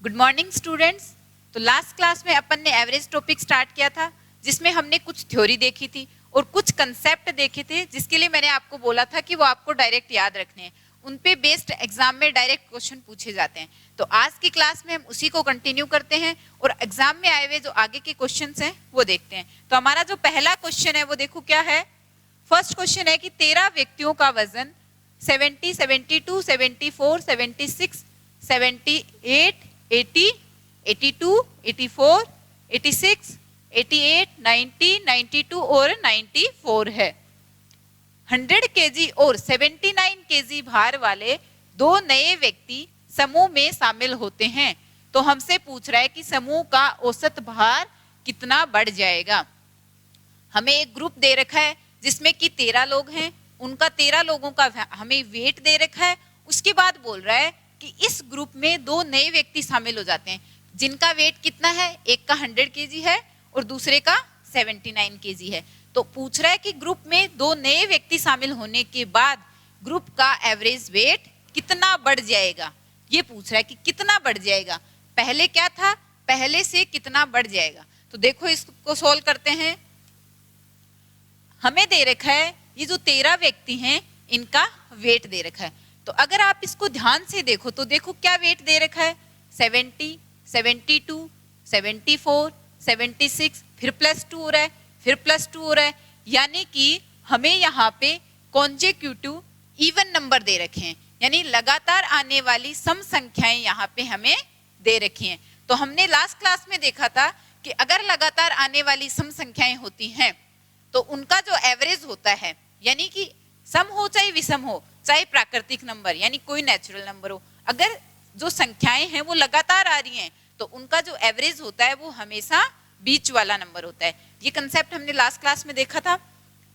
Good morning students. तो last class में अपन ने एवरेज टॉपिक स्टार्ट किया था, जिसमें हमने कुछ थ्योरी देखी थी और कुछ कंसेप्ट देखे थे, जिसके लिए मैंने आपको बोला था कि वो आपको डायरेक्ट याद रखने हैं। उन पे बेस्ड एग्जाम में डायरेक्ट क्वेश्चन पूछे जाते हैं। तो आज की क्लास में हम उसी को कंटिन्यू करते हैं और एग्जाम में आए हुए जो आगे के क्वेश्चन हैं वो देखते हैं। तो हमारा जो पहला क्वेश्चन है वो देखो क्या है। फर्स्ट क्वेश्चन है कि 13 व्यक्तियों का वजन 70, 72, 74, 76, 78, 80, 82, 84, 86, 88, 90, 92 और 94 है। 100 केजी और 79 केजी भार वाले दो नए व्यक्ति समूह में शामिल होते हैं। तो हमसे पूछ रहा है कि समूह का औसत भार कितना बढ़ जाएगा। हमें एक ग्रुप दे रखा है जिसमें कि 13 लोग हैं, उनका 13 लोगों का हमें वेट दे रखा है। उसके बाद बोल रहा है कि इस ग्रुप में दो नए व्यक्ति शामिल हो जाते हैं, जिनका वेट कितना है, एक का 100 केजी है और दूसरे का 79 केजी है। तो पूछ रहा है कि ग्रुप में दो नए व्यक्ति शामिल होने के बाद ग्रुप का एवरेज वेट कितना बढ़ जाएगा। ये पूछ रहा है कि कितना बढ़ जाएगा, पहले क्या था, पहले से कितना बढ़ जाएगा। तो देखो इसको सोल्व करते हैं। हमें दे रखा है ये जो 13 व्यक्ति हैं इनका वेट दे रखा है। तो अगर आप इसको ध्यान से देखो तो देखो क्या वेट दे रखा है, 70, 72, 74, 76, फिर +2 हो रहा है, फिर +2 हो रहा है। यानी कि हमें यहाँ पे कॉन्जेक्यूटिव इवन नंबर दे रखे हैं, यानी लगातार आने वाली सम संख्याएं यहाँ पे हमें दे रखी हैं। तो हमने लास्ट क्लास में देखा था कि अगर लगातार आने वाली सम संख्याएं होती हैं तो उनका जो एवरेज होता है, यानी कि सम हो चाहे विषम हो, चाहे प्राकृतिक नंबर यानी कोई नेचुरल नंबर हो, अगर जो संख्याएं हैं वो लगातार आ रही हैं तो उनका जो एवरेज होता है वो हमेशा बीच वाला नंबर होता है। ये कंसेप्ट हमने लास्ट क्लास में देखा था।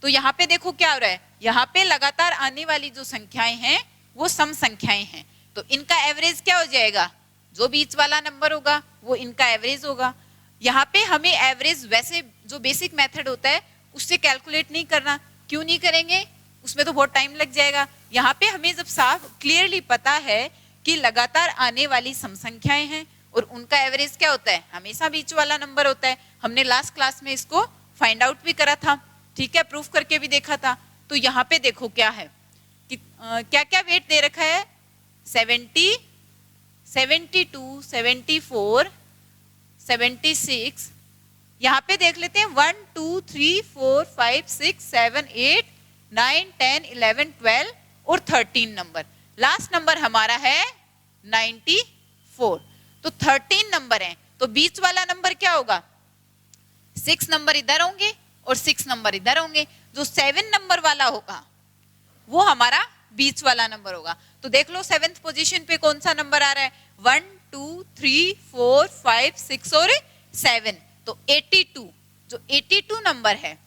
तो यहाँ पे देखो क्या हो रहा है, यहाँ पे लगातार आने वाली जो संख्याएं हैं वो सम संख्याएं हैं। तो इनका एवरेज क्या हो जाएगा, जो बीच वाला नंबर होगा वो इनका एवरेज होगा। यहाँ पे हमें एवरेज वैसे जो बेसिक मेथड होता है उससे कैलकुलेट नहीं करना। क्यों नहीं करेंगे, उसमें तो बहुत टाइम लग जाएगा। यहाँ पे हमें जब साफ क्लियरली पता है कि लगातार आने वाली सम संख्याएं हैं और उनका एवरेज क्या होता है, हमेशा बीच वाला नंबर होता है। हमने लास्ट क्लास में इसको फाइंड आउट भी करा था, ठीक है, प्रूफ करके भी देखा था। तो यहाँ पे देखो क्या है कि क्या क्या वेट दे रखा है, 70, 72, 74, 76। यहाँ पे देख लेते हैं 1, 2, 3, 4, 5, 6, 7, 8, 9, 10, 11, 12 और 13 नंबर। लास्ट नंबर हमारा है 94। तो 13 नंबर है तो बीच वाला नंबर क्या होगा, 6 नंबर इधर होंगे और 6 नंबर इधर होंगे। जो 7 नंबर वाला होगा वो हमारा बीच वाला नंबर होगा। तो देख लो 7th पोजीशन पे कौन सा नंबर आ रहा है, 1, 2, 3, 4, 5, 6 और 7। तो 82, जो 82 नंबर है,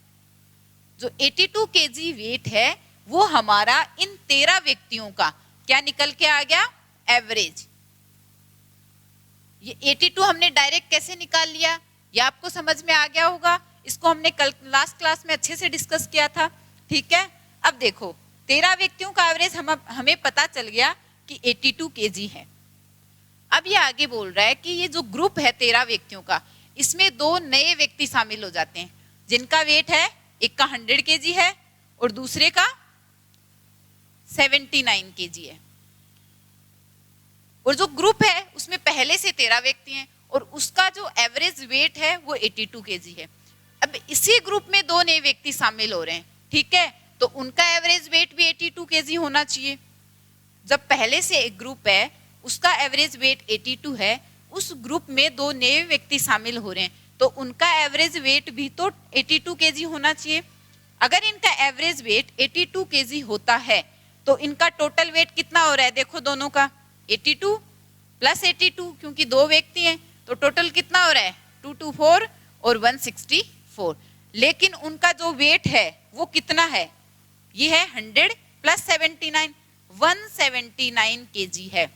जो 82 केजी वेट है वो हमारा इन 13 व्यक्तियों का क्या निकल के आ गया, एवरेज। ये 82 हमने डायरेक्ट कैसे निकाल लिया, ये आपको समझ में आ गया होगा। इसको हमने कल लास्ट क्लास में अच्छे से डिस्कस किया था, ठीक है। अब देखो 13 व्यक्तियों का एवरेज हमें पता चल गया कि 82 केजी है। अब ये आगे बोल रहा है कि ये जो ग्रुप है 13 व्यक्तियों का, इसमें दो नए व्यक्ति शामिल हो जाते हैं, जिनका वेट है, एक का 100 केजी है और दूसरे का 79 केजी है। और जो ग्रुप है उसमें पहले से 13 व्यक्ति हैं और उसका जो एवरेज वेट है वो 82 केजी है। अब इसी ग्रुप में दो नए व्यक्ति शामिल हो रहे हैं, ठीक है, तो उनका एवरेज वेट भी 82 केजी होना चाहिए। जब पहले से एक ग्रुप है उसका एवरेज वेट 82 है, उस ग्रुप में दो नए व्यक्ति शामिल हो रहे हैं तो उनका एवरेज वेट भी तो 82 केजी होना चाहिए। अगर इनका एवरेज वेट 82 केजी होता है तो इनका टोटल वेट कितना हो रहा है, देखो दोनों का 82 + 82, क्योंकि दो व्यक्ति हैं तो टोटल कितना हो रहा है, 224 और 164। लेकिन उनका जो वेट है वो कितना है, ये है 100 + 79, 179 केजी है।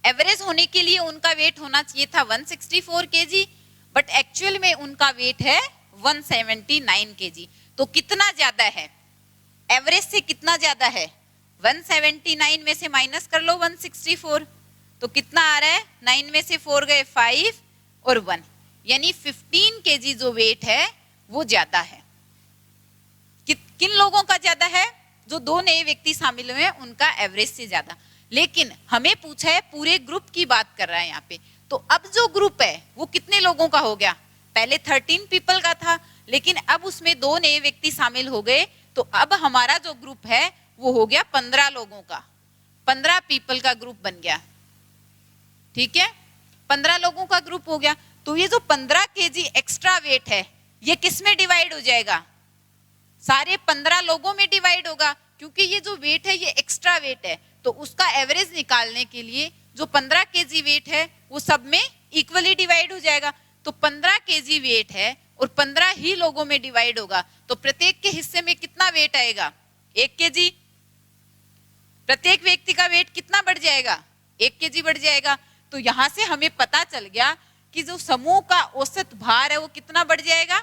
एवरेज होने के लिए उनका वेट होना चाहिए था 164 केजी, बट एक्चुअल में उनका वेट है 179 केजी। तो कितना ज्यादा है, एवरेज से कितना ज्यादा है, 179 में से माइनस कर लो 164, तो कितना आ रहा है, 9 में से 4 गए 5 और 1, यानी 15 केजी जो वेट है वो ज्यादा है। किन लोगों का ज्यादा है, जो 2 नए व्यक्ति शामिल हुए हैं उनका एवरेज से ज्यादा। लेकिन हमें पूछा है पूरे ग्रुप की बात कर रहा है यहाँ पे, तो अब जो ग्रुप है वो कितने लोगों का हो गया, पहले 13 पीपल का था लेकिन अब उसमें 2 नए व्यक्ति शामिल हो गए, तो अब हमारा जो ग्रुप है वो हो गया 15 लोगों का, 15 पीपल का ग्रुप बन गया। ठीक है, 15 लोगों का ग्रुप हो गया। तो ये जो 15 केजी एक्स्ट्रा वेट है ये किस में डिवाइड हो जाएगा, सारे 15 लोगों में डिवाइड होगा, क्योंकि ये जो वेट है ये एक्स्ट्रा वेट है। तो उसका एवरेज निकालने के लिए जो 15 केजी वेट है वो सब में इक्वली डिवाइड हो जाएगा। तो 15 केजी वेट है और 15 ही लोगों में डिवाइड होगा, तो प्रत्येक के हिस्से में कितना वेट आएगा, 1 केजी। प्रत्येक व्यक्ति का वेट कितना बढ़ जाएगा, 1 केजी बढ़ जाएगा। तो यहां से हमें पता चल गया कि जो समूह का औसत भार है वो कितना बढ़ जाएगा,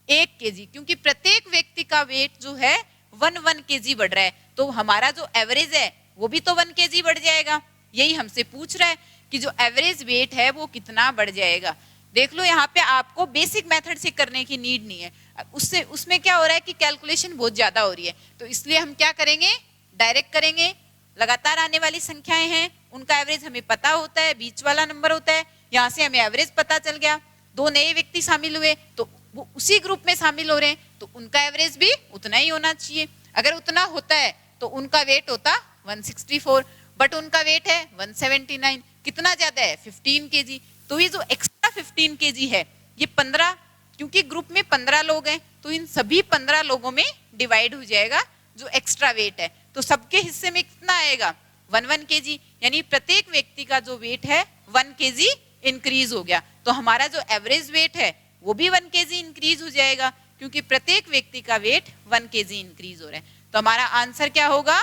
1 केजी, क्योंकि प्रत्येक व्यक्ति का वेट जो है 1 केजी बढ़ रहा है। तो हमारा जो एवरेज है वो भी तो 1 केजी बढ़ जाएगा। यही हमसे पूछ रहा है कि जो एवरेज वेट है वो कितना बढ़ जाएगा। देख लो यहाँ पे आपको बेसिक मेथड से करने की नीड नहीं है, उसमें क्या हो रहा है कि कैलकुलेशन बहुत ज्यादा हो रही है, तो इसलिए हम क्या करेंगे, डायरेक्ट करेंगे। लगातार आने वाली संख्याएं हैं उनका एवरेज हमें पता होता है, बीच वाला नंबर होता है, यहाँ से हमें एवरेज पता चल गया। 2 नए व्यक्ति शामिल हुए तो वो उसी ग्रुप में शामिल हो रहे हैं, तो उनका एवरेज भी उतना ही होना चाहिए। अगर उतना होता है तो उनका वेट होता 164, बट उनका वेट है 179, कितना ज्यादा है, 15 केजी। तो ये जो एक्स्ट्रा 15 केजी है ये 15, क्योंकि ग्रुप में 15 लोग हैं तो इन सभी 15 लोगों में डिवाइड हो जाएगा जो एक्स्ट्रा वेट है। तो सबके हिस्से में कितना आएगा, 1 केजी, यानी प्रत्येक व्यक्ति का जो वेट है 1 केजी इंक्रीज हो गया। तो हमारा जो एवरेज वेट है वो भी 1 केजी इंक्रीज हो जाएगा, क्योंकि प्रत्येक व्यक्ति का वेट 1 केजी इंक्रीज हो रहा है। तो हमारा आंसर क्या होगा,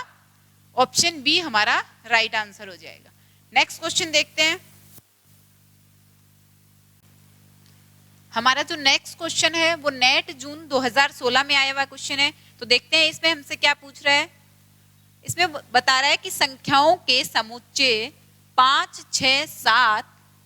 ऑप्शन बी हमारा राइट आंसर हो जाएगा। नेक्स्ट क्वेश्चन देखते हैं। हमारा जो नेक्स्ट क्वेश्चन है वो नेट जून 2016 में आया हुआ क्वेश्चन है। तो देखते हैं इसमें हमसे क्या पूछ रहा है। इसमें बता रहा है कि संख्याओं के समुच्चय 5, 6, 7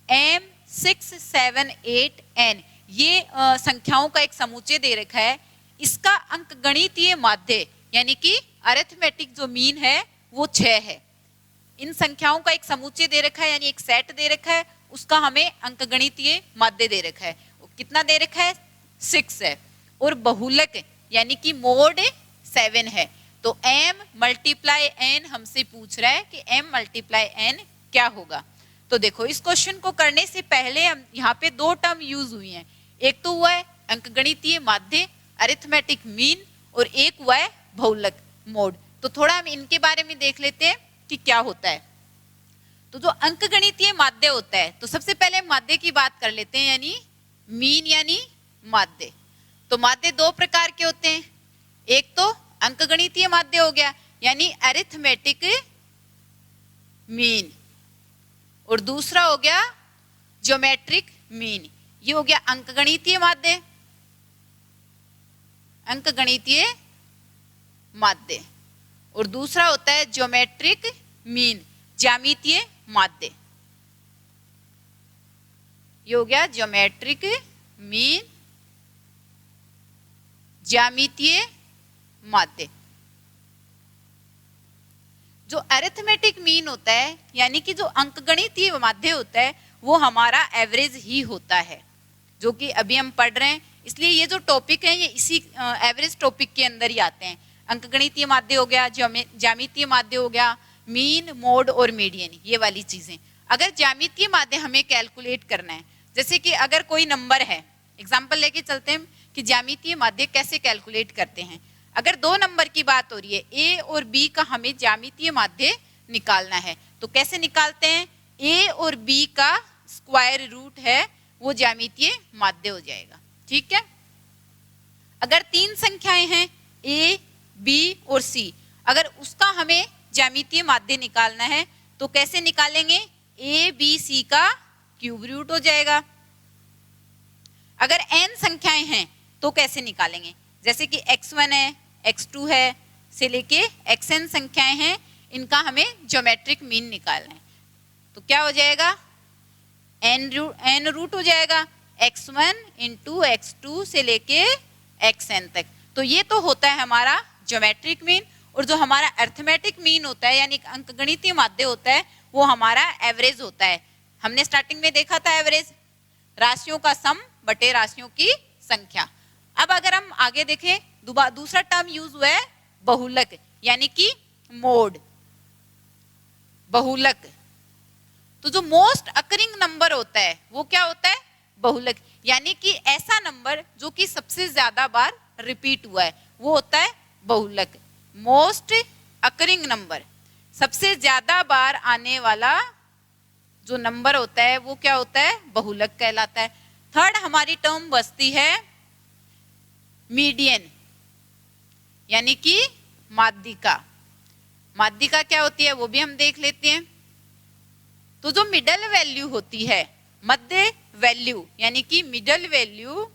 M 6, 7, 8 N, ये संख्याओं का एक समुच्चय दे रखा है। इसका अंकगणितीय माध्य यानी कि अरिथमेटिक जो मीन है वो 6 है। इन संख्याओं का एक समुच्चय दे रखा है यानी एक सेट दे रखा है, उसका हमें अंकगणितीय माध्य दे रखा है। कितना दे रखा है, 6 है। और बहुलक यानी कि मोड 7 है। तो m मल्टीप्लाई n हमसे पूछ रहा है कि m मल्टीप्लाई n क्या होगा। तो देखो इस क्वेश्चन को करने से पहले हम यहाँ पे 2 टर्म यूज हुई हैं। एक तो हुआ है अंकगणितीय माध्य अरिथमेटिक मीन, और एक हुआ है बहुलक मोड। तो थोड़ा हम इनके बारे में देख लेते हैं कि क्या होता है। तो जो अंकगणितीय माध्य होता है, तो सबसे पहले माध्य की बात कर लेते हैं, यानी मीन यानी माध्य। तो माध्य 2 प्रकार के होते हैं, एक तो अंकगणितीय माध्य हो गया यानी अरिथमेटिक मीन, और दूसरा हो गया ज्योमेट्रिक मीन। ये हो गया अंकगणितीय माध्य, अंकगणितीय माध्य, और दूसरा होता है ज्योमेट्रिक मीन, ज्यामितीय माध्य। ये हो गया ज्योमेट्रिक मीन, ज्यामितीय माध्य। जो अरिथमेटिक मीन होता है यानी कि जो अंकगणितीय माध्य होता है वो हमारा एवरेज ही होता है, जो कि अभी हम पढ़ रहे हैं। इसलिए ये जो टॉपिक है ये इसी एवरेज टॉपिक के अंदर ही आते हैं। अंकगणितीय माध्य हो गया, ज्यामितीय माध्य हो गया, मीन, मोड और मीडियन, ये वाली चीजें। अगर ज्यामितीय माध्य हमें कैलकुलेट करना है, जैसे कि अगर कोई नंबर है, एग्जाम्पल लेके चलते हैं कि ज्यामितीय माध्य कैसे कैलकुलेट करते हैं। अगर 2 नंबर की बात हो रही है, a और b का हमें ज्यामितीय माध्य निकालना है, तो कैसे निकालते हैं, a और b का स्क्वायर रूट है वो ज्यामितीय माध्य हो जाएगा। ठीक है। अगर 3 संख्याएं हैं a, b और c, अगर उसका हमें ज्यामितीय माध्य निकालना है तो कैसे निकालेंगे, a, b, c का क्यूब रूट हो जाएगा। अगर n संख्याएं हैं तो कैसे निकालेंगे, जैसे कि x1 है, x2 है से लेके xn संख्याएं हैं, इनका हमें ज्योमेट्रिक मीन निकालना है। तो क्या हो जाएगा, n रूट हो जाएगा x1 इंटू x2 से लेके xn तक। तो ये तो होता है हमारा ज्योमेट्रिक मीन, और जो हमारा अर्थमेटिक मीन होता है यानी अंकगणितीय माध्य होता है वो हमारा एवरेज होता है। हमने स्टार्टिंग में देखा था एवरेज राशियों का सम बटे राशियों की संख्या। अब अगर हम आगे देखें, दूसरा टर्म यूज हुआ है बहुलक यानी कि मोड, बहुलक। तो जो मोस्ट अकरिंग नंबर होता है वो क्या होता है, बहुलक, यानी कि ऐसा नंबर जो कि सबसे ज्यादा बार रिपीट हुआ है वो होता है बहुलक। मोस्ट अकरिंग नंबर, सबसे ज्यादा बार आने वाला जो नंबर होता है वो क्या होता है, बहुलक कहलाता है। थर्ड हमारी टर्म बचती है मीडियन यानी कि माध्यिका। माध्यिका क्या होती है वो भी हम देख लेते हैं। तो जो मिडल वैल्यू होती है, मध्य वैल्यू यानी कि मिडल वैल्यू,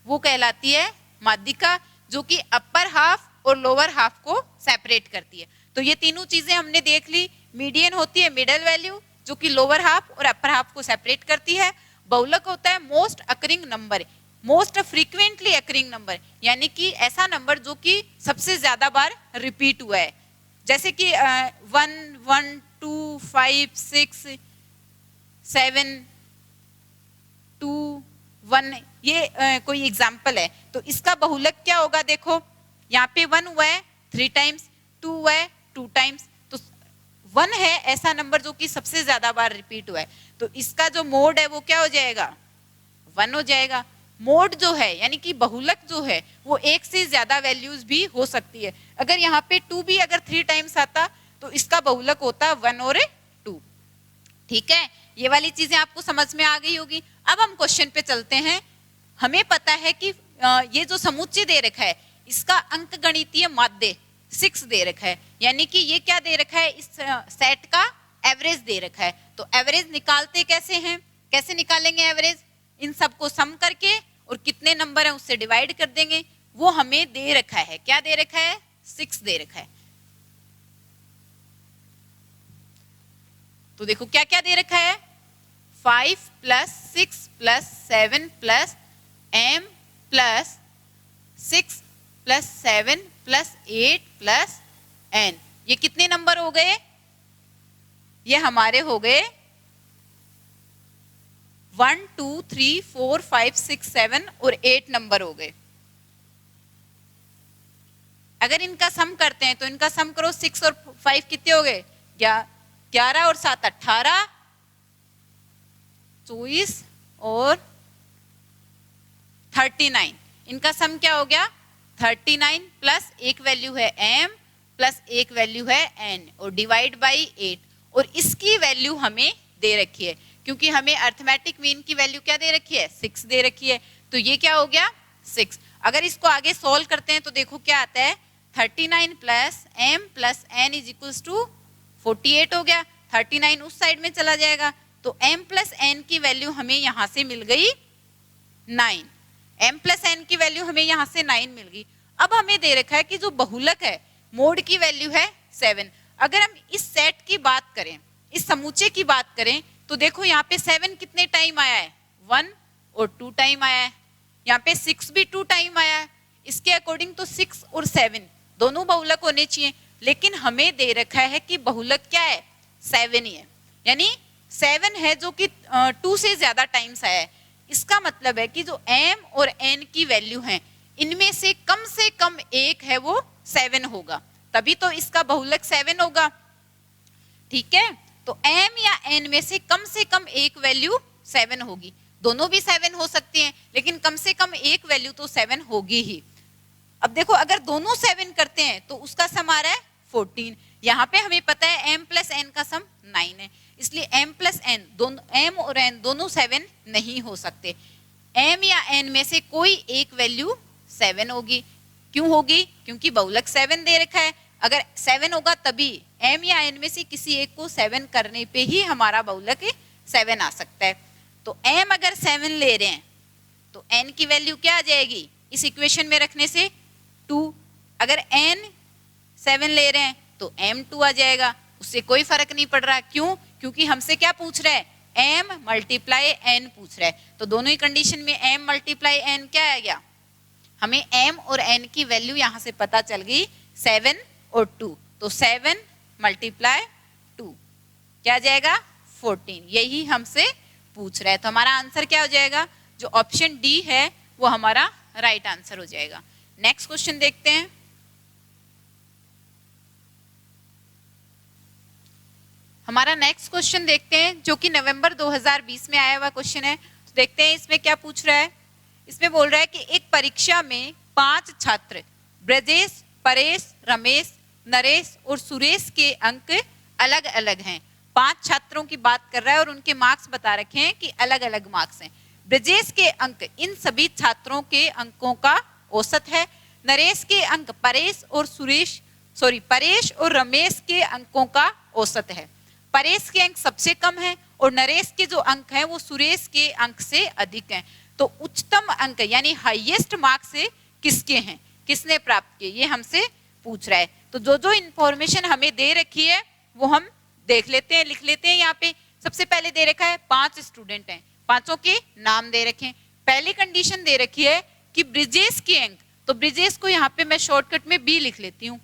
वो कहलाती है माध्यिका, जो कि अपर हाफ और लोअर हाफ को सेपरेट करती है। तो ये तीनों चीजें हमने देख ली। मीडियन होती है मिडल वैल्यू जो कि लोअर हाफ और अपर हाफ को सेपरेट करती है। बहुलक होता है most occurring number, most frequently occurring number, यानी कि ऐसा नंबर जो कि सबसे ज्यादा बार रिपीट हुआ है, जैसे कि 1 1 2 5 6 7 2 1, ये कोई एग्जाम्पल है। तो इसका बहुलक क्या होगा, देखो यहाँ पे 1 हुआ है 3 टाइम्स, 2 हुआ है 2 टाइम्स, तो 1 है ऐसा नंबर जो कि सबसे ज्यादा बार रिपीट हुआ है, तो इसका जो मोड है वो क्या हो जाएगा, 1 हो जाएगा। मोड जो है यानी कि बहुलक जो है वो एक से ज्यादा वैल्यूज भी हो सकती है। अगर यहाँ पे 2 भी अगर 3 टाइम्स आता तो इसका बहुलक होता 1 और 2। ठीक है, ये वाली चीजें आपको समझ में आ गई होगी। अब हम क्वेश्चन पे चलते हैं। हमें पता है कि ये जो समुच्चय दे रखा है इसका अंकगणितीय माध्य 6 दे रखा है, यानी कि ये क्या दे रखा है, इस सेट का एवरेज दे रखा है। तो एवरेज निकालते कैसे हैं, कैसे निकालेंगे एवरेज, इन सबको सम करके और कितने नंबर है उससे डिवाइड कर देंगे। वो हमें दे रखा है, क्या दे रखा है, 6 दे रखा है। तो देखो क्या क्या दे रखा है, 5 + 6 + 7 + m + 6 + 7 + 8 + n। ये कितने नंबर हो गए, ये हमारे हो गए 1 2 3 4 5 6 7 और 8 नंबर हो गए। अगर इनका सम करते हैं तो इनका सम करो, 6 और 5 कितने हो गए, 11 और 7 18, 24 और 39। इनका सम क्या हो गया, 39 प्लस एक वैल्यू है m प्लस एक वैल्यू है n और डिवाइड बाई 8, और इसकी वैल्यू हमें दे रखी है क्योंकि हमें अर्थमेटिक मीन की वैल्यू क्या दे रखी है, 6 दे रखी है। तो ये क्या हो गया 6। अगर इसको आगे सॉल्व करते हैं तो देखो क्या आता है, 39 plus m plus n is equals to 48 हो गया। 39 उस साइड में चला जाएगा तो m प्लस n की वैल्यू हमें यहां से मिल गई 9। m प्लस n की वैल्यू हमें यहां से 9 मिल गई। अब हमें दे रखा है कि जो बहुलक है मोड की वैल्यू है 7। अगर हम इस सेट की बात करें, इस समूचे की बात करें तो देखो यहाँ पे 7 कितने टाइम आया है, 1 और 2 टाइम आया है। यहाँ पे 6 भी 2 टाइम आया है। इसके अकॉर्डिंग तो 6 और 7 दोनों बहुलक होने चाहिए, लेकिन हमें दे रखा है कि बहुलक क्या है, 7 ही है, यानी 7 है जो कि 2 से ज्यादा टाइम्स आया है। इसका मतलब है कि जो m और n की वैल्यू है इनमें से कम एक है वो 7 होगा, तभी तो इसका बहुलक 7 होगा। ठीक है, तो m या n में से कम एक वैल्यू 7 होगी। दोनों भी 7 हो सकती हैं लेकिन कम से कम एक वैल्यू तो 7 होगी ही। अब देखो अगर दोनों 7 करते हैं तो उसका सम आ रहा है 14। यहाँ पे हमें पता है m प्लस n का सम 9 है, इसलिए m प्लस n दोनों, m और n दोनों 7 नहीं हो सकते। m या n में से कोई एक वैल्यू 7 होगी। क्यों होगी, क्योंकि बहुलक 7 दे रखा है। अगर 7 होगा तभी m या n में से किसी एक को 7 करने पे ही हमारा बहुलक 7 आ सकता है। तो m अगर 7 ले रहे हैं तो n की वैल्यू क्या आ जाएगी, इस इक्वेशन में रखने से 2। अगर n 7 ले रहे हैं तो m 2 आ जाएगा, उससे कोई फर्क नहीं पड़ रहा। क्यों? क्योंकि हमसे क्या पूछ रहा है, m मल्टीप्लाई n पूछ रहा है। तो दोनों ही कंडीशन में m मल्टीप्लाई n क्या आ गया, हमें m और n की वैल्यू यहां से पता चल गई 7 और 2। तो 7 मल्टीप्लाई 2 क्या आ जाएगा 14, यही हमसे पूछ रहा है। तो हमारा आंसर क्या हो जाएगा, जो ऑप्शन डी है वो हमारा राइट आंसर हो जाएगा। नेक्स्ट क्वेश्चन देखते हैं। हमारा नेक्स्ट क्वेश्चन देखते हैं जो कि नवंबर 2020 में आया हुआ क्वेश्चन है। तो देखते हैं इसमें क्या पूछ रहा है। इसमें बोल रहा है कि एक परीक्षा में 5 छात्र ब्रजेश, परेश, रमेश, नरेश और सुरेश के अंक अलग अलग हैं। 5 छात्रों की बात कर रहा है और उनके मार्क्स बता रखे हैं कि अलग अलग मार्क्स हैं। ब्रजेश के अंक इन सभी छात्रों के अंकों का औसत है। नरेश के अंक परेश और रमेश के अंकों का औसत है। परेश के अंक सबसे कम है और नरेश के जो अंक हैं वो सुरेश के अंक से अधिक हैं। तो उच्चतम अंक यानी हाईएस्ट मार्क्स किसके हैं, किसने प्राप्त किए, ये हमसे पूछ रहा है। तो जो जो इंफॉर्मेशन हमें दे रखी है वो हम देख लेते हैं, लिख लेते हैं। यहाँ पे सबसे पहले दे रखा है 5 स्टूडेंट हैं, 5 के नाम दे रखे हैं। पहली कंडीशन दे रखी है कि ब्रिजेश के अंक, तो ब्रिजेश को यहाँ पे मैं शॉर्टकट में बी लिख लेती हूँ।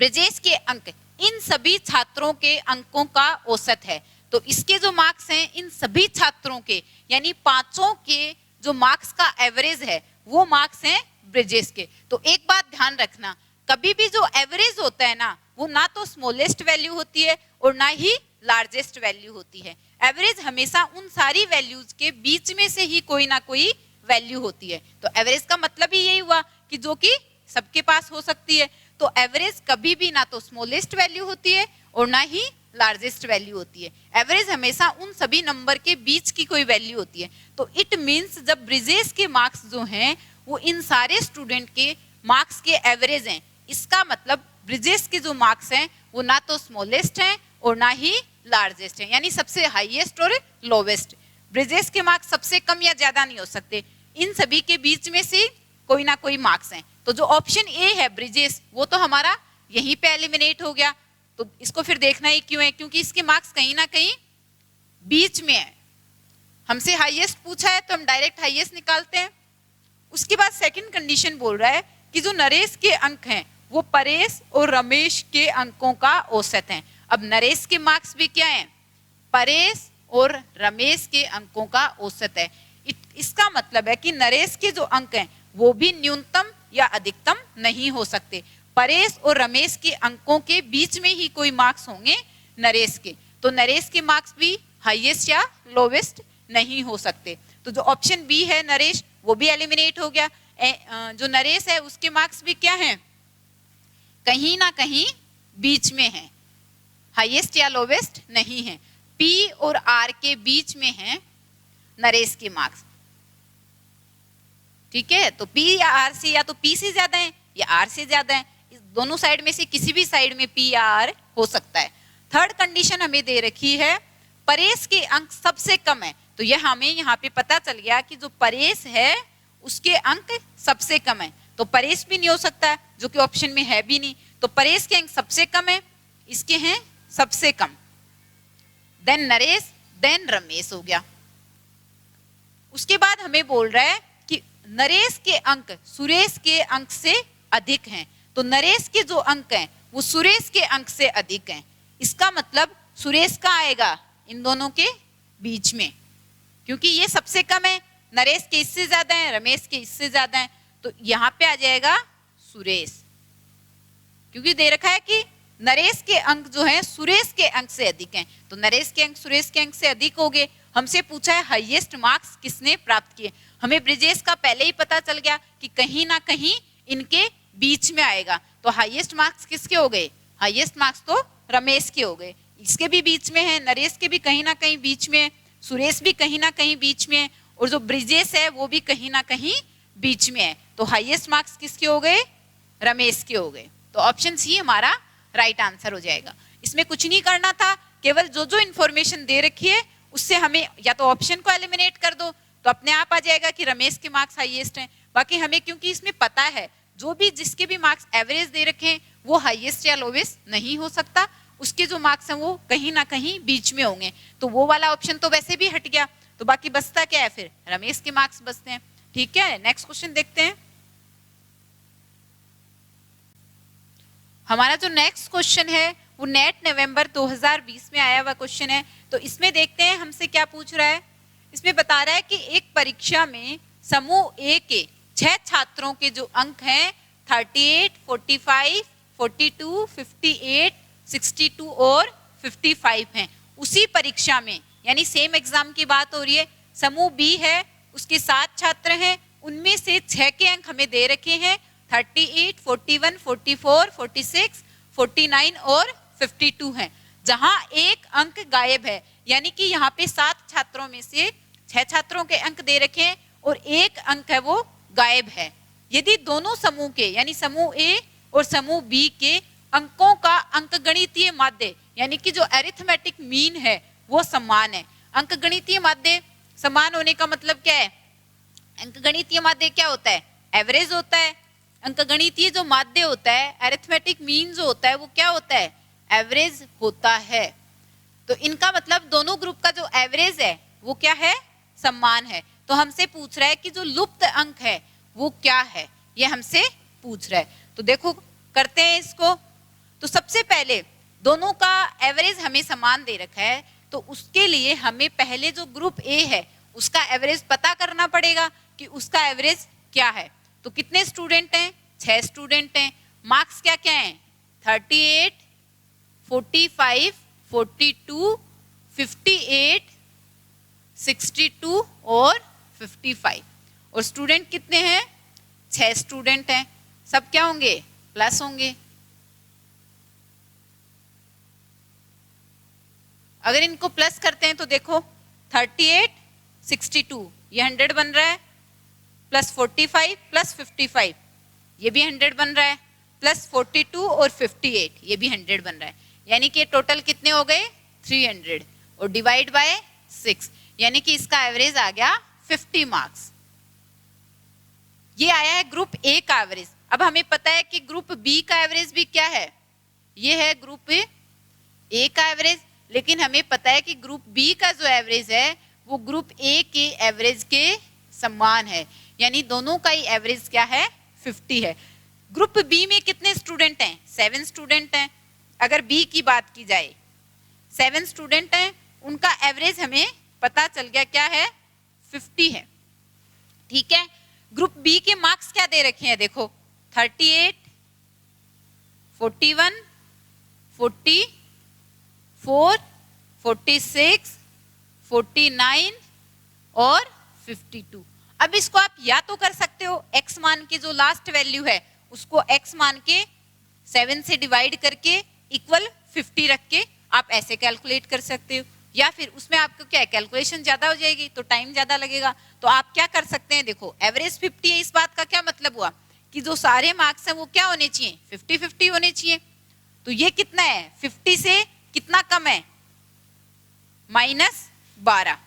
ब्रिजेश के अंक इन सभी छात्रों के अंकों का औसत है। तो इसके जो मार्क्स हैं इन सभी छात्रों के यानी 5 के जो मार्क्स का एवरेज है वो मार्क्स हैं ब्रिजेश के। तो एक बात ध्यान रखना, कभी भी जो एवरेज होता है ना वो ना तो स्मॉलेस्ट वैल्यू होती है और ना ही लार्जेस्ट वैल्यू होती है। एवरेज हमेशा उन सारी वैल्यूज के बीच में से ही कोई ना कोई वैल्यू होती है। तो एवरेज का मतलब ही यही हुआ कि जो कि सबके पास हो सकती है। तो एवरेज कभी भी ना तो स्मॉलेस्ट वैल्यू होती है और ना ही लार्जेस्ट वैल्यू होती है। एवरेज हमेशा उन सभी नंबर के बीच की कोई वैल्यू होती है। तो इट मींस जब ब्रिजेश के मार्क्स जो हैं वो इन सारे स्टूडेंट के मार्क्स के एवरेज हैं, इसका मतलब ब्रिजेश के जो मार्क्स हैं वो ना तो स्मॉलेस्ट हैं और ना ही लार्जेस्ट हैं, यानी सबसे हाईएस्ट और लोवेस्ट। ब्रिजेश के मार्क्स सबसे कम या ज्यादा नहीं हो सकते, इन सभी के बीच में से कोई ना कोई मार्क्स हैं। तो जो ऑप्शन ए है ब्रिजेश वो तो हमारा यहीं पे एलिमिनेट हो गया। तो इसको फिर देखना ही क्यों है, क्योंकि इसके मार्क्स कहीं ना कहीं बीच में है। हमसे हाईएस्ट पूछा है तो हम डायरेक्ट हाईएस्ट निकालते हैं। उसके बाद सेकंड कंडीशन बोल रहा है कि जो नरेश के अंक हैं वो परेश और रमेश के अंकों का औसत है। अब नरेश के मार्क्स भी क्या हैं, परेश और रमेश के अंकों का औसत है। इसका मतलब है कि नरेश के जो अंक हैं वो भी न्यूनतम या अधिकतम नहीं हो सकते। परेश और रमेश के अंकों के बीच में ही कोई मार्क्स होंगे नरेश के। तो नरेश के मार्क्स भी हाईएस्ट या लोवेस्ट नहीं हो सकते। तो जो ऑप्शन बी है नरेश वो भी एलिमिनेट हो गया। जो नरेश है उसके मार्क्स भी क्या हैं, कहीं ना कहीं बीच में है, हाईएस्ट या लोवेस्ट नहीं है। पी और आर के बीच में है नरेश के मार्क्स। ठीक है, तो पी या आर से या तो पी से ज्यादा है या आर से ज्यादा है, इस दोनों साइड में से किसी भी साइड में पी या आर हो सकता है। थर्ड कंडीशन हमें दे रखी है परेश के अंक सबसे कम है। तो यह हमें यहाँ पे पता चल गया कि जो परेश है उसके अंक सबसे कम है। तो परेश भी नहीं हो सकता है जो कि ऑप्शन में है भी नहीं। तो परेश के अंक सबसे कम है, इसके हैं सबसे कम, देन नरेश, देन रमेश हो गया। उसके बाद हमें बोल रहा है कि नरेश के अंक सुरेश के अंक से अधिक हैं। तो नरेश के जो अंक हैं वो सुरेश के अंक से अधिक हैं। इसका मतलब सुरेश का आएगा इन दोनों के बीच में, क्योंकि ये सबसे कम है, नरेश के इससे ज्यादा है, रमेश के इससे ज्यादा है। तो यहां पे आ जाएगा सुरेश, क्योंकि दे रखा है कि नरेश के अंक जो हैं सुरेश के अंक से अधिक हैं। तो नरेश के अंक सुरेश के अंक से अधिक हो गए। हमसे पूछा है हाईएस्ट मार्क्स किसने प्राप्त किए। हमें ब्रिजेश का पहले ही पता चल गया कि कहीं ना कहीं इनके बीच में आएगा। तो हाईएस्ट मार्क्स किसके हो गए, हाईएस्ट मार्क्स तो रमेश के हो गए। इसके भी बीच में है, नरेश के भी कहीं ना कहीं बीच में है, सुरेश भी कहीं ना कहीं बीच में है, और जो ब्रिजेश है वो भी कहीं ना कहीं बीच में है। तो हाईएस्ट मार्क्स किसके हो गए, रमेश के हो गए। तो ऑप्शन सी हमारा राइट आंसर हो जाएगा। इसमें कुछ नहीं करना था, केवल जो जो इंफॉर्मेशन दे रखी है उससे हमें या तो ऑप्शन को एलिमिनेट कर दो तो अपने आप आ जाएगा कि रमेश के मार्क्स हाईएस्ट हैं। बाकी हमें क्योंकि इसमें पता है जो भी जिसके भी मार्क्स एवरेज दे रखे हैं वो हाईएस्ट या लोवेस्ट नहीं हो सकता, उसके जो मार्क्स हैं वो कहीं ना कहीं बीच में होंगे, तो वो वाला ऑप्शन तो वैसे भी हट गया, तो बाकी बचता क्या है, फिर रमेश के मार्क्स बचते हैं। ठीक है, नेक्स्ट क्वेश्चन देखते हैं। हमारा जो नेक्स्ट क्वेश्चन है वो नेट नवंबर 2020 में आया हुआ क्वेश्चन है। तो इसमें देखते हैं हमसे क्या पूछ रहा है। इसमें बता रहा है कि एक परीक्षा में समूह ए के 6 छात्रों के जो अंक हैं 38, 45, 42, 58, 62 और 55 हैं। उसी परीक्षा में, यानी सेम एग्जाम की बात हो रही है, समूह बी है, उसके 7 छात्र हैं, उनमें से 6 के अंक हमें दे रखे हैं 38, 41, 44, 46, 49 और 52 हैं, जहां एक अंक गायब है, यानी कि यहाँ पे 7 छात्रों में से 6 छात्रों के अंक दे रखे हैं और एक अंक है वो गायब है। यदि दोनों समूह के, यानी समूह ए और समूह बी के अंकों का अंकगणितीय माध्य, यानी कि जो अरिथमेटिक मीन है वो समान है। अंकगणितीय माध्य समान होने का मतलब क्या है? अंकगणितीय माध्य क्या होता है? एवरेज होता है। अंकगणितीय जो माध्य होता है, अरिथमेटिक मीन जो होता है, वो क्या होता है? एवरेज होता है। तो इनका मतलब दोनों ग्रुप का जो एवरेज है वो क्या है? समान है। तो हमसे पूछ रहा है कि जो लुप्त अंक है वो क्या है, ये हमसे पूछ रहा है। तो देखो करते हैं इसको। तो सबसे पहले दोनों का एवरेज हमें समान दे रखा है, तो उसके लिए हमें पहले जो ग्रुप ए है उसका एवरेज पता करना पड़ेगा कि उसका एवरेज क्या है। तो कितने स्टूडेंट हैं? 6 स्टूडेंट हैं। मार्क्स क्या क्या हैं? 38, 45, 42, 58, 62 और 55। और स्टूडेंट कितने हैं? 6 स्टूडेंट हैं। सब क्या होंगे? प्लस होंगे। अगर इनको प्लस करते हैं तो देखो 38, 62 ये 100 बन रहा है, प्लस 45 प्लस 55 ये भी 100 बन रहा है, प्लस 42 और 58 ये भी 100 बन रहा है, यानी कि टोटल कितने हो गए? 300 और डिवाइड बाय 6, यानी कि इसका एवरेज आ गया 50 मार्क्स। ये आया है ग्रुप ए का एवरेज। अब हमें पता है कि ग्रुप बी का एवरेज भी क्या है? ये है ग्रुप ए का एवरेज, लेकिन हमें पता है कि ग्रुप बी का जो एवरेज है वो ग्रुप ए के एवरेज के समान है, यानी दोनों का ही एवरेज क्या है? 50 है। ग्रुप बी में कितने स्टूडेंट हैं? 7 स्टूडेंट हैं। अगर बी की बात की जाए 7 स्टूडेंट हैं, उनका एवरेज हमें पता चल गया क्या है? 50 है। ठीक है, ग्रुप बी के मार्क्स क्या दे रखे हैं? देखो 38, 41, 44, 46, 49 और 52। अब इसको आप या तो कर सकते हो x मान के जो लास्ट वैल्यू है उसको x मान के 7 से डिवाइड करके इक्वल 50 रख के आप ऐसे कैलकुलेट कर सकते हो, या फिर उसमें आपको क्या है? कैलकुलेशन ज्यादा हो जाएगी तो टाइम ज्यादा लगेगा। तो आप क्या कर सकते हैं? देखो एवरेज 50 है, इस बात का क्या मतलब हुआ कि जो सारे मार्क्स हैं वो क्या होने चाहिए? 50-50 होने चाहिए। तो ये कितना है? 50 से कितना कम है? -12।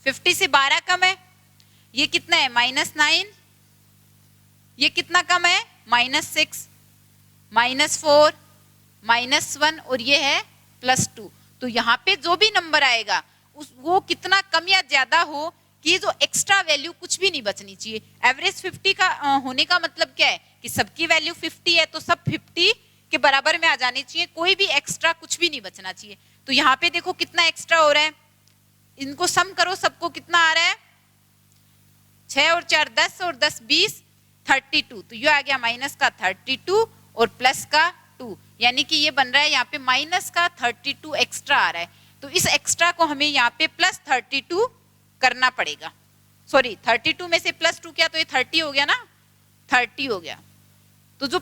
50 से 12 कम है। ये कितना है? -9। ये कितना कम है? -6, -4, -1 और ये है +2। तो यहाँ पे जो भी नंबर आएगा वो कितना कम या ज्यादा हो कि जो एक्स्ट्रा वैल्यू कुछ भी नहीं बचनी चाहिए। एवरेज 50 का होने का मतलब क्या है कि सबकी वैल्यू 50 है तो सब 50 के बराबर में आ जानी चाहिए, कोई भी एक्स्ट्रा कुछ भी नहीं बचना चाहिए। तो यहाँ पे देखो कितना एक्स्ट्रा हो रहा है, इनको सम करो, सबको कितना आ रहा है? 6 और 4 10 और 10 20 32। तो ये आ गया माइनस का 32 और प्लस का 2, यानी कि ये बन रहा है यहाँ पे माइनस का 32 एक्स्ट्रा आ रहा है। तो इस एक्स्ट्रा को हमें यहाँ पे +32 करना पड़ेगा। सॉरी 32 में से +2 किया तो ये 30 हो गया ना, 30 हो गया। तो जो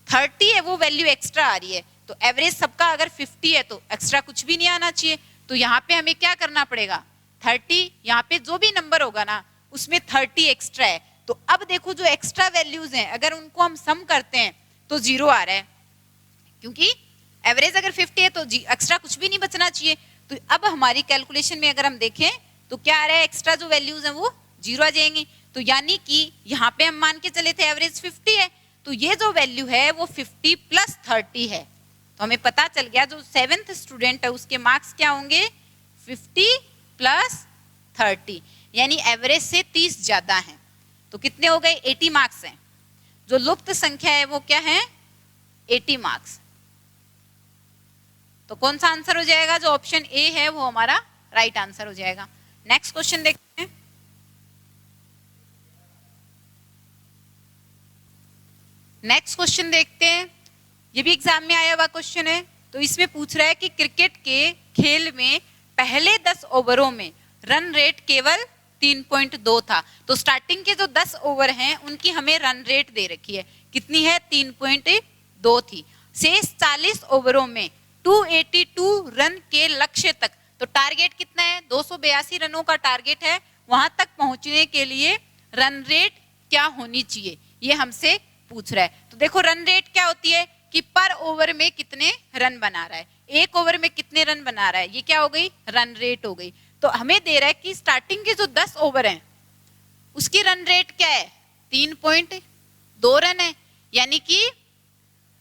30 है वो वैल्यू एक्स्ट्रा आ रही है। तो एवरेज सबका अगर 50 है तो एक्स्ट्रा कुछ भी नहीं आना चाहिए। तो यहाँ पे हमें क्या करना पड़ेगा? 30, यहाँ पे जो भी नंबर होगा ना उसमें 30 एक्स्ट्रा है। तो अब देखो जो एक्स्ट्रा वैल्यूज हैं अगर उनको हम सम करते हैं तो 0 आ रहा है, क्योंकि एवरेज अगर 50 है तो एक्स्ट्रा कुछ भी नहीं बचना चाहिए। तो अब हमारी कैलकुलेशन में अगर हम देखें तो क्या आ रहा है? एक्स्ट्रा जो वैल्यूज हैं वो 0 आ जाएंगी। तो यानी कि यहाँ पे हम मान के चले थे एवरेज 50 है, तो ये जो वैल्यू है वो 50 + 30 है। तो हमें पता चल गया जो 7th स्टूडेंट है उसके मार्क्स क्या होंगे 50 प्लस 30, यानी एवरेज से 30 ज्यादा हैं। तो कितने हो गए 80 मार्क्स हैं। जो लुप्त संख्या है वो क्या है 80 मार्क्स। तो कौन सा आंसर हो जाएगा, जो ऑप्शन ए है वो हमारा राइट आंसर हो जाएगा। नेक्स्ट क्वेश्चन देखते हैं। नेक्स्ट क्वेश्चन देखते हैं, ये भी एग्जाम में आया हुआ क्वेश्चन है। तो इसमें पूछ रहा है कि क्रिकेट के खेल में पहले 10 ओवरों में रन रेट केवल 3.2 था। तो स्टार्टिंग के जो 10 ओवर हैं उनकी हमें रन रेट दे रखी है, कितनी है 3.2 थी। शेष 40 ओवरों में 282 रन के लक्ष्य तक, तो टारगेट कितना है 282 रनों का टारगेट है, वहां तक पहुंचने के लिए रन रेट क्या होनी चाहिए, ये हमसे पूछ रहा है। तो देखो रन रेट क्या होती है कि पर ओवर में कितने रन बना रहा है, एक ओवर में कितने रन बना रहा है, ये क्या हो गई रन रेट हो गई। तो हमें दे रहा है कि स्टार्टिंग के जो 10 ओवर हैं उसकी रन रेट क्या है 3.2 रन है, यानी कि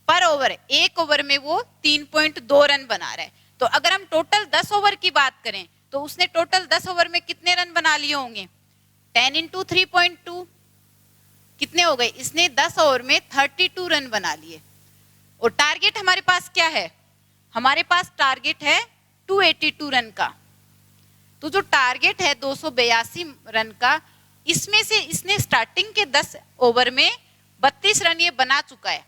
पर ओवर एक ओवर में वो 3.2 रन बना रहा है। तो अगर हम टोटल 10 ओवर की बात करें तो उसने टोटल 10 ओवर में कितने रन बना लिए होंगे 10 इंटू 3.2 कितने हो गए, इसने 10 ओवर में 32 रन बना लिए। और टारगेट हमारे पास क्या है, हमारे पास टारगेट है 282 रन का। तो जो टारगेट है 282 रन का, इसमें से इसने स्टार्टिंग के 10 ओवर में 32 रन ये बना चुका है।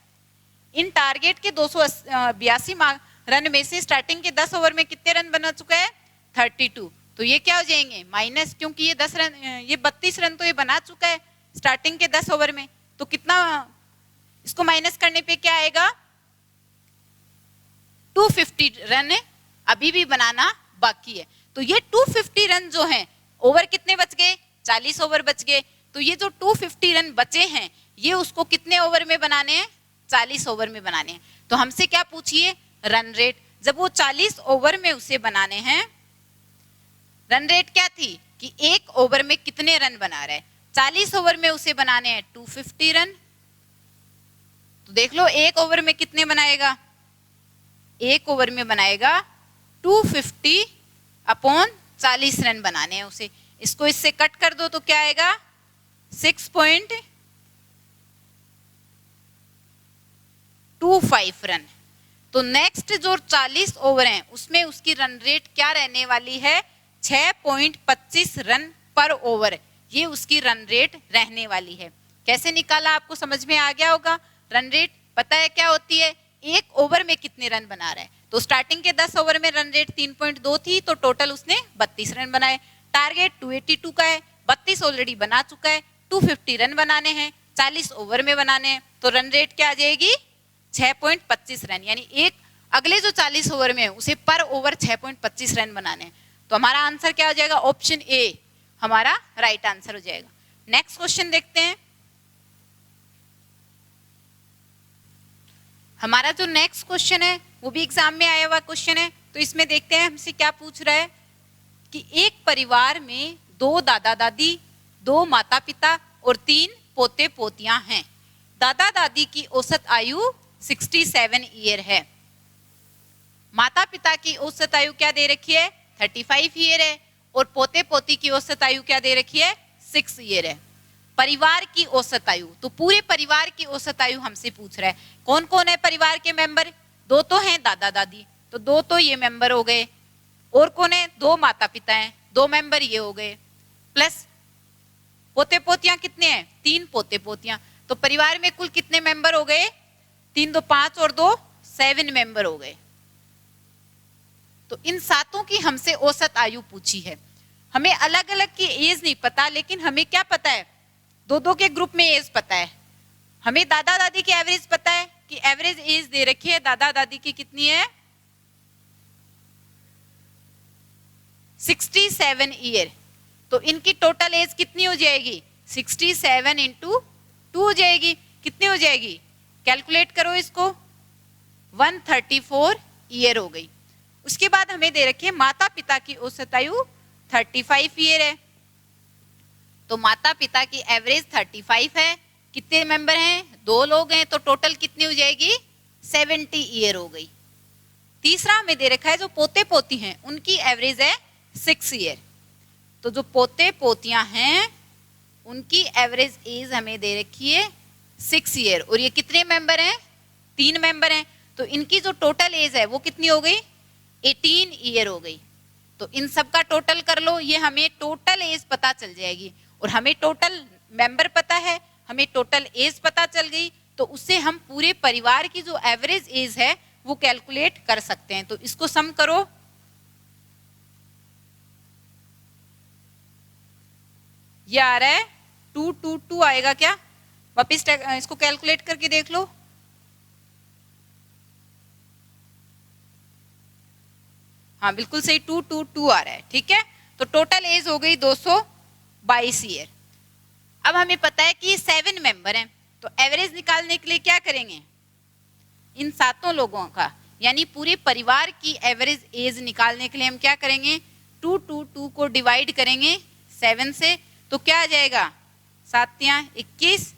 इन टारगेट के 282 रन में से स्टार्टिंग के 10 ओवर में कितने रन बना चुका है 32। तो ये क्या हो जाएंगे माइनस, क्योंकि ये 10 रन, ये 32 रन तो ये बना चुका है स्टार्टिंग के 10 ओवर में। तो कितना, इसको माइनस करने पे क्या आएगा 250 रन अभी भी बनाना बाकी है। तो ये 250 रन जो हैं, ओवर कितने बच गए 40 ओवर बच गए। तो ये जो 250 रन बचे हैं ये उसको कितने ओवर में बनाने हैं 40 ओवर में बनाने हैं। तो हमसे क्या पूछिए रन रेट, जब वो 40 ओवर में उसे बनाने हैं, रन रेट क्या थी कि एक ओवर में कितने रन बना रहा है, 40 ओवर में उसे बनाने हैं 250 रन। तो देख लो एक ओवर में कितने बनाएगा, एक ओवर में बनाएगा 250 अपॉन 40 रन बनाने हैं उसे। इसको इससे कट कर दो तो क्या आएगा 6.25 रन। तो नेक्स्ट जो 40 ओवर हैं उसमें उसकी रन रेट क्या रहने वाली है 6.25 रन पर ओवर, ये उसकी रन रेट रहने वाली है। कैसे निकाला आपको समझ में आ गया होगा। रन रेट पता है क्या होती है, एक ओवर में कितने रन बना रहा है। तो स्टार्टिंग के 10 ओवर में रन रेट 3.2 थी, तो टोटल उसने 32 रन बनाए। टारगेट 282 का है, 32 ऑलरेडी बना चुका है, 250 रन बनाने हैं, 40 ओवर में बनाने हैं। तो रन रेट क्या आ जाएगी 6.25 रन, यानी एक अगले जो 40 ओवर में है उसे पर ओवर 6.25 रन बनाने हैं। तो हमारा आंसर क्या हो जाएगा ऑप्शन ए हमारा राइट आंसर हो जाएगा। नेक्स्ट क्वेश्चन देखते हैं। हमारा जो नेक्स्ट क्वेश्चन है वो भी एग्जाम में आया हुआ क्वेश्चन है। तो इसमें देखते हैं हमसे क्या पूछ रहा है कि एक परिवार में 2 दादा दादी, 2 माता पिता और 3 पोते पोतियां हैं। दादा दादी की औसत आयु 67 ईयर है। माता पिता की औसत आयु क्या दे रखी है 35 ईयर है, और पोते पोती की औसत आयु क्या दे रखी है 6 ईयर है। परिवार की औसत आयु, तो पूरे परिवार की औसत आयु हमसे पूछ रहा है। कौन कौन है परिवार के मेंबर, 2 तो हैं दादा दादी, तो 2 तो ये मेंबर हो गए, और कौन है 2 माता पिता हैं, 2 मेंबर ये हो गए, प्लस पोते पोतियां कितने हैं 3 पोते पोतियां। तो परिवार में कुल कितने मेंबर हो गए 3 2 5 और 2 7 मेंबर हो गए। तो इन सातों की हमसे औसत आयु पूछी है। हमें अलग अलग की एज नहीं पता, लेकिन हमें क्या पता है 2 के ग्रुप में एज पता है। हमें दादा दादी की एवरेज पता है कि एवरेज एज दे रखी है दादा दादी की कितनी है 67 ईयर। तो इनकी टोटल एज कितनी हो जाएगी 67 इंटू 2 हो जाएगी, कितनी हो जाएगी कैलकुलेट करो इसको 134 ईयर हो गई। उसके बाद हमें दे रखी है माता पिता की औसत आयु 35 ईयर है। तो माता पिता की एवरेज 35 है, कितने मेंबर हैं 2 लोग हैं, तो टोटल कितनी हो जाएगी 70 ईयर हो गई। तीसरा हमें दे रखा है जो पोते पोती हैं उनकी एवरेज है 6 ईयर। तो जो पोते पोतियां हैं उनकी एवरेज एज हमें दे रखी है 6 ईयर, और ये कितने मेंबर हैं? 3 मेंबर हैं। तो इनकी जो टोटल एज है वो कितनी हो गई? 18 ईयर हो गई। तो इन सब का टोटल कर लो, ये हमें टोटल एज पता चल जाएगी, और हमें टोटल मेंबर पता है, हमें टोटल एज पता चल गई, तो उससे हम पूरे परिवार की जो एवरेज एज है वो कैलकुलेट कर सकते हैं। तो इसको सम करो, ये आ रहा है 222 आएगा क्या? वापिस इसको कैलकुलेट करके देख लो। हाँ बिल्कुल सही, 222 आ रहा है। ठीक है, तो टोटल एज हो गई 222 ईयर। अब हमें पता है कि 7 मेंबर हैं, तो एवरेज निकालने के लिए क्या करेंगे? इन 7 लोगों का यानी पूरे परिवार की एवरेज एज निकालने के लिए हम क्या करेंगे? 222 को डिवाइड करेंगे 7 से, तो क्या आ जाएगा? 7 × 21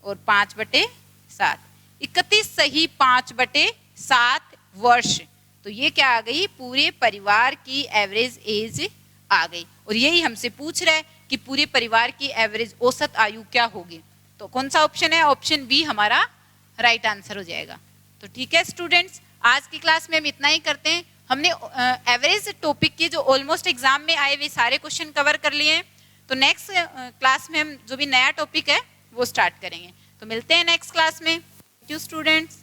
और 5/7, 31 सही 5/7 वर्ष। तो ये क्या आ गई? पूरे परिवार की एवरेज एज आ गई। और यही हमसे पूछ रहा है कि पूरे परिवार की एवरेज औसत आयु क्या होगी। तो कौन सा ऑप्शन है? ऑप्शन बी हमारा राइट आंसर हो जाएगा। तो ठीक है स्टूडेंट्स, आज की क्लास में हम इतना ही करते हैं। हमने एवरेज टॉपिक के जो ऑलमोस्ट एग्जाम में आए वे सारे क्वेश्चन कवर कर लिए हैं। तो नेक्स्ट क्लास में हम जो भी नया टॉपिक है वो स्टार्ट करेंगे। तो मिलते हैं नेक्स्ट क्लास में। Thank you students.